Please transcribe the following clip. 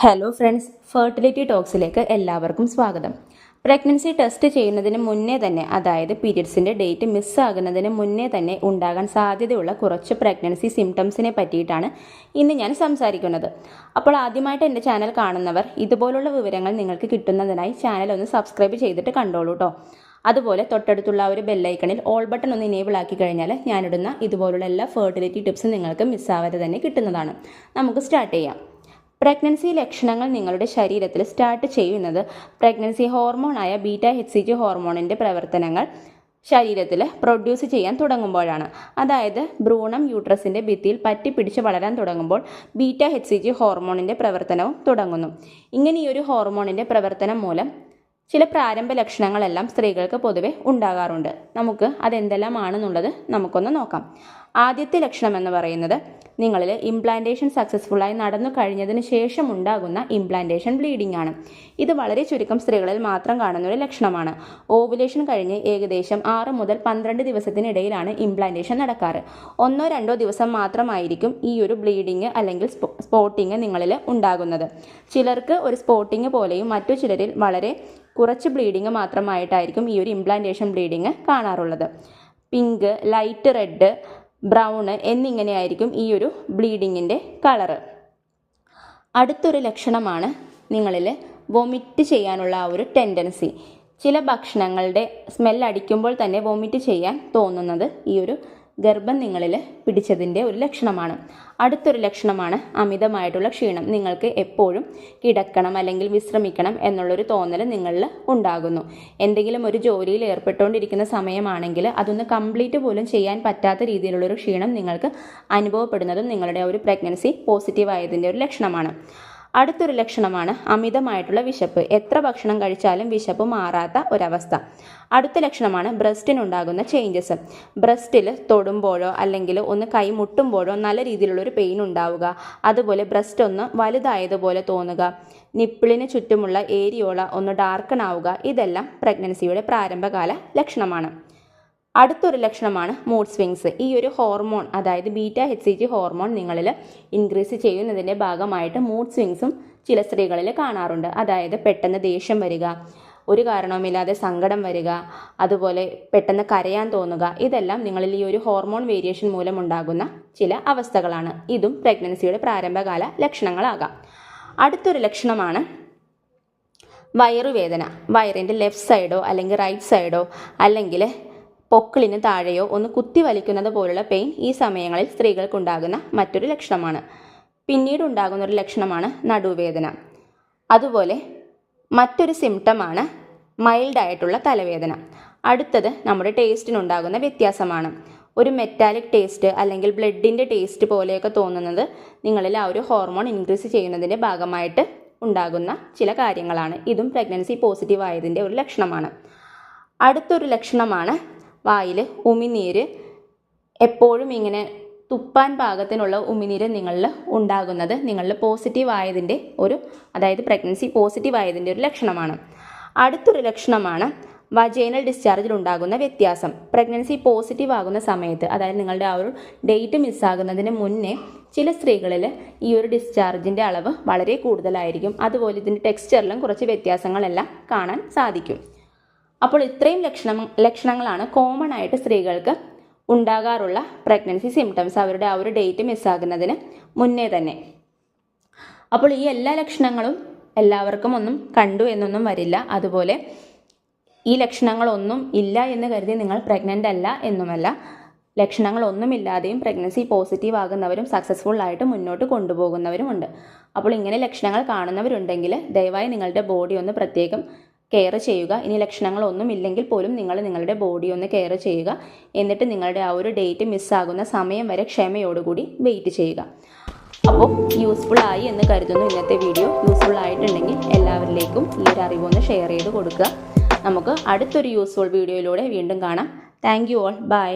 Hello friends, fertility ടോക്സിലേക്ക് എല്ലാവർക്കും സ്വാഗതം. Pregnancy test ചെയ്യുന്നതിന് മുന്നേ തന്നെ, അതായത് പീരിയഡ്സിൻ്റെ ഡേറ്റ് മിസ്സാകുന്നതിന് മുന്നേ തന്നെ ഉണ്ടാകാൻ സാധ്യതയുള്ള കുറച്ച് പ്രഗ്നൻസി സിംറ്റംസിനെ പറ്റിയിട്ടാണ് ഇന്ന് ഞാൻ സംസാരിക്കുന്നത്. അപ്പോൾ ആദ്യമായിട്ട് എൻ്റെ ചാനൽ കാണുന്നവർ ഇതുപോലുള്ള വിവരങ്ങൾ നിങ്ങൾക്ക് കിട്ടുന്നതിനായി ചാനൽ ഒന്ന് സബ്സ്ക്രൈബ് ചെയ്തിട്ട് കണ്ടോളൂ കേട്ടോ. അതുപോലെ തൊട്ടടുത്തുള്ള ഒരു ബെല്ലൈക്കണിൽ ഓൾ ബട്ടൺ ഒന്ന് ഇനേബിൾ ആക്കി കഴിഞ്ഞാൽ ഞാനിടുന്ന ഇതുപോലുള്ള എല്ലാ ഫെർട്ടിലിറ്റി ടിപ്സും നിങ്ങൾക്ക് മിസ്സാവാതെ തന്നെ കിട്ടുന്നതാണ്. നമുക്ക് സ്റ്റാർട്ട് ചെയ്യാം. പ്രഗ്നൻസി ലക്ഷണങ്ങൾ നിങ്ങളുടെ ശരീരത്തിൽ സ്റ്റാർട്ട് ചെയ്യുന്നത് പ്രഗ്നൻസി ഹോർമോണായ ബീറ്റ-HCG ഹോർമോണിൻ്റെ പ്രവർത്തനങ്ങൾ ശരീരത്തിൽ പ്രൊഡ്യൂസ് ചെയ്യാൻ തുടങ്ങുമ്പോഴാണ്. അതായത് ഭ്രൂണം യൂട്രസിൻ്റെ ഭിത്തിയിൽ പറ്റിപ്പിടിച്ച് വളരാൻ തുടങ്ങുമ്പോൾ ബീറ്റ-HCG ഹോർമോണിൻ്റെ പ്രവർത്തനവും തുടങ്ങുന്നു. ഇങ്ങനെ ഈ ഒരു ഹോർമോണിൻ്റെ പ്രവർത്തനം മൂലം ചില പ്രാരംഭ ലക്ഷണങ്ങളെല്ലാം സ്ത്രീകൾക്ക് പൊതുവെ ഉണ്ടാകാറുണ്ട്. നമുക്ക് അതെന്തെല്ലാമാണെന്നുള്ളത് നമുക്കൊന്ന് നോക്കാം. ആദ്യത്തെ ലക്ഷണം എന്ന് പറയുന്നത് നിങ്ങളിൽ ഇംപ്ലാന്റേഷൻ സക്സസ്ഫുള്ളായി നടന്നു കഴിഞ്ഞതിന് ശേഷം ഉണ്ടാകുന്ന ഇംപ്ലാന്റേഷൻ ബ്ലീഡിംഗ് ആണ്. ഇത് വളരെ ചുരുക്കം സ്ത്രീകളിൽ മാത്രം കാണുന്ന ഒരു ലക്ഷണമാണ്. ഓവുലേഷൻ കഴിഞ്ഞ് ഏകദേശം 6 മുതൽ 12 ദിവസത്തിനിടയിലാണ് ഇംപ്ലാന്റേഷൻ നടക്കാറ്. 1-2 ദിവസം മാത്രമായിരിക്കും ഈ ഒരു ബ്ലീഡിങ് അല്ലെങ്കിൽ സ്പോട്ടിങ് നിങ്ങളിൽ ഉണ്ടാകുന്നത്. ചിലർക്ക് ഒരു സ്പോട്ടിങ് പോലെയും മറ്റു ചിലരിൽ വളരെ കുറച്ച് ബ്ലീഡിങ് മാത്രമായിട്ടായിരിക്കും ഈ ഒരു ഇംപ്ലാന്റേഷൻ ബ്ലീഡിങ് കാണാറുള്ളത്. പിങ്ക്, ലൈറ്റ് റെഡ്, ബ്രൗണ് എന്നിങ്ങനെയായിരിക്കും ഈ ഒരു ബ്ലീഡിങ്ങിൻ്റെ കളറ്. അടുത്തൊരു ലക്ഷണമാണ് നിങ്ങളിൽ വൊമിറ്റ് ചെയ്യാനുള്ള ആ ഒരു ടെൻഡൻസി. ചില ഭക്ഷണങ്ങളുടെ സ്മെല്ലടിക്കുമ്പോൾ തന്നെ വൊമിറ്റ് ചെയ്യാൻ തോന്നുന്നത് ഈ ഒരു ഗർഭം നിങ്ങളിൽ പിടിച്ചതിൻ്റെ ഒരു ലക്ഷണമാണ്. അടുത്തൊരു ലക്ഷണമാണ് അമിതമായിട്ടുള്ള ക്ഷീണം. നിങ്ങൾക്ക് എപ്പോഴും കിടക്കണം അല്ലെങ്കിൽ വിശ്രമിക്കണം എന്നുള്ളൊരു തോന്നൽ നിങ്ങളിൽ ഉണ്ടാകുന്നു. എന്തെങ്കിലും ഒരു ജോലിയിൽ ഏർപ്പെട്ടുകൊണ്ടിരിക്കുന്ന സമയമാണെങ്കിൽ അതൊന്ന് കംപ്ലീറ്റ് പോലും ചെയ്യാൻ പറ്റാത്ത രീതിയിലുള്ളൊരു ക്ഷീണം നിങ്ങൾക്ക് അനുഭവപ്പെടുന്നതും നിങ്ങളുടെ ഒരു പ്രഗ്നൻസി പോസിറ്റീവ് ആയതിൻ്റെ ഒരു ലക്ഷണമാണ്. അടുത്തൊരു ലക്ഷണമാണ് അമിതമായിട്ടുള്ള വിശപ്പ്. എത്ര ഭക്ഷണം കഴിച്ചാലും വിശപ്പ് മാറാത്ത ഒരവസ്ഥ. അടുത്ത ലക്ഷണമാണ് ബ്രസ്റ്റിനുണ്ടാകുന്ന ചേഞ്ചസ്. ബ്രസ്റ്റിൽ തൊടുമ്പോഴോ അല്ലെങ്കിൽ ഒന്ന് കൈമുട്ടുമ്പോഴോ നല്ല രീതിയിലുള്ളൊരു പെയിൻ ഉണ്ടാവുക, അതുപോലെ ബ്രസ്റ്റ് ഒന്ന് വലുതായതുപോലെ തോന്നുക, നിപ്പിളിന് ചുറ്റുമുള്ള ഏരിയോള ഒന്ന് ഡാർക്കൺ ആവുക. ഇതെല്ലാം പ്രഗ്നൻസിയുടെ പ്രാരംഭകാല ലക്ഷണമാണ്. അടുത്തൊരു ലക്ഷണമാണ് മൂഡ് സ്വിങ്സ്. ഈ ഒരു ഹോർമോൺ, അതായത് ബീറ്റ-HCG ഹോർമോൺ നിങ്ങളിൽ ഇൻക്രീസ് ചെയ്യുന്നതിൻ്റെ ഭാഗമായിട്ട് മൂഡ് സ്വിങ്സും ചില സ്ത്രീകളിൽ കാണാറുണ്ട്. അതായത് പെട്ടെന്ന് ദേഷ്യം വരിക, ഒരു കാരണവുമില്ലാതെ സങ്കടം വരിക, അതുപോലെ പെട്ടെന്ന് കരയാൻ തോന്നുക. ഇതെല്ലാം നിങ്ങളിൽ ഈ ഒരു ഹോർമോൺ വേരിയേഷൻ മൂലമുണ്ടാകുന്ന ചില അവസ്ഥകളാണ്. ഇതും പ്രഗ്നൻസിയുടെ പ്രാരംഭകാല ലക്ഷണങ്ങളാകാം. അടുത്തൊരു ലക്ഷണമാണ് വയറുവേദന. വയറിൻ്റെ ലെഫ്റ്റ് സൈഡോ അല്ലെങ്കിൽ റൈറ്റ് സൈഡോ അല്ലെങ്കിൽ പൊക്കിളിന് താഴെയോ ഒന്ന് കുത്തി വലിക്കുന്നത് പോലുള്ള പെയിൻ ഈ സമയങ്ങളിൽ സ്ത്രീകൾക്കുണ്ടാകുന്ന മറ്റൊരു ലക്ഷണമാണ്. പിന്നീട് ഉണ്ടാകുന്ന ഒരു ലക്ഷണമാണ് നടുവേദന. അതുപോലെ മറ്റൊരു സിംറ്റമാണ് മൈൽഡായിട്ടുള്ള തലവേദന. അടുത്തത് നമ്മുടെ ടേസ്റ്റിനുണ്ടാകുന്ന വ്യത്യാസമാണ്. ഒരു മെറ്റാലിക് ടേസ്റ്റ് അല്ലെങ്കിൽ ബ്ലഡിൻ്റെ ടേസ്റ്റ് പോലെയൊക്കെ തോന്നുന്നത് നിങ്ങളിൽ ആ ഒരു ഹോർമോൺ ഇൻക്രീസ് ചെയ്യുന്നതിൻ്റെ ഭാഗമായിട്ട് ഉണ്ടാകുന്ന ചില കാര്യങ്ങളാണ്. ഇതും പ്രഗ്നൻസി പോസിറ്റീവ് ആയതിൻ്റെ ഒരു ലക്ഷണമാണ്. അടുത്തൊരു ലക്ഷണമാണ് വായിൽ ഉമിനീര്. എപ്പോഴും ഇങ്ങനെ തുപ്പാൻ പാകത്തിനുള്ള ഉമിനീര് നിങ്ങളിൽ ഉണ്ടാകുന്നത് നിങ്ങളിൽ പോസിറ്റീവ് ആയതിൻ്റെ അതായത് പ്രഗ്നൻസി പോസിറ്റീവ് ആയതിൻ്റെ ഒരു ലക്ഷണമാണ്. അടുത്തൊരു ലക്ഷണമാണ് വജൈനൽ ഡിസ്ചാർജിൽ ഉണ്ടാകുന്ന വ്യത്യാസം. പ്രഗ്നൻസി പോസിറ്റീവ് ആകുന്ന സമയത്ത്, അതായത് നിങ്ങളുടെ ആ ഒരു ഡേറ്റ് മിസ്സാകുന്നതിന് മുന്നേ ചില സ്ത്രീകളിൽ ഈ ഒരു ഡിസ്ചാർജിൻ്റെ അളവ് വളരെ കൂടുതലായിരിക്കും. അതുപോലെ ഇതിൻ്റെ ടെക്സ്ചറിലും കുറച്ച് വ്യത്യാസങ്ങളെല്ലാം കാണാൻ സാധിക്കും. അപ്പോൾ ഇത്രയും ലക്ഷണങ്ങളാണ് കോമൺ ആയിട്ട് സ്ത്രീകൾക്ക് ഉണ്ടാകാറുള്ള പ്രഗ്നൻസി സിംറ്റംസ് അവരുടെ ആ ഒരു ഡേറ്റ് മിസ്സാകുന്നതിന് മുന്നേ തന്നെ. അപ്പോൾ ഈ എല്ലാ ലക്ഷണങ്ങളും എല്ലാവർക്കും ഒന്നും കണ്ടു എന്നൊന്നും വരില്ല. അതുപോലെ ഈ ലക്ഷണങ്ങളൊന്നും ഇല്ല എന്ന് കരുതി നിങ്ങൾ പ്രഗ്നൻ്റ് അല്ല എന്നുമല്ല. ലക്ഷണങ്ങളൊന്നുമില്ലാതെയും പ്രഗ്നൻസി പോസിറ്റീവ് ആകുന്നവരും സക്സസ്ഫുൾ ആയിട്ട് മുന്നോട്ട് കൊണ്ടുപോകുന്നവരുമുണ്ട്. അപ്പോൾ ഇങ്ങനെ ലക്ഷണങ്ങൾ കാണുന്നവരുണ്ടെങ്കിൽ ദയവായി നിങ്ങളുടെ ബോഡി ഒന്ന് പ്രത്യേകം കെയർ ചെയ്യുക. ഇനി ലക്ഷണങ്ങളൊന്നും ഇല്ലെങ്കിൽ പോലും നിങ്ങൾ നിങ്ങളുടെ ബോഡി ഒന്ന് കെയർ ചെയ്യുക. എന്നിട്ട് നിങ്ങളുടെ ആ ഒരു ഡേറ്റ് മിസ്സാകുന്ന സമയം വരെ ക്ഷമയോടുകൂടി വെയിറ്റ് ചെയ്യുക. അപ്പോൾ യൂസ്ഫുൾ ആയി എന്ന് കരുതുന്നു ഇന്നത്തെ വീഡിയോ. യൂസ്ഫുൾ ആയിട്ടുണ്ടെങ്കിൽ എല്ലാവരിലേക്കും ഈ ഒരു അറിവൊന്ന് ഷെയർ ചെയ്ത് കൊടുക്കുക. നമുക്ക് അടുത്തൊരു യൂസ്ഫുൾ വീഡിയോയിലൂടെ വീണ്ടും കാണാം. Thank you all. ബൈ.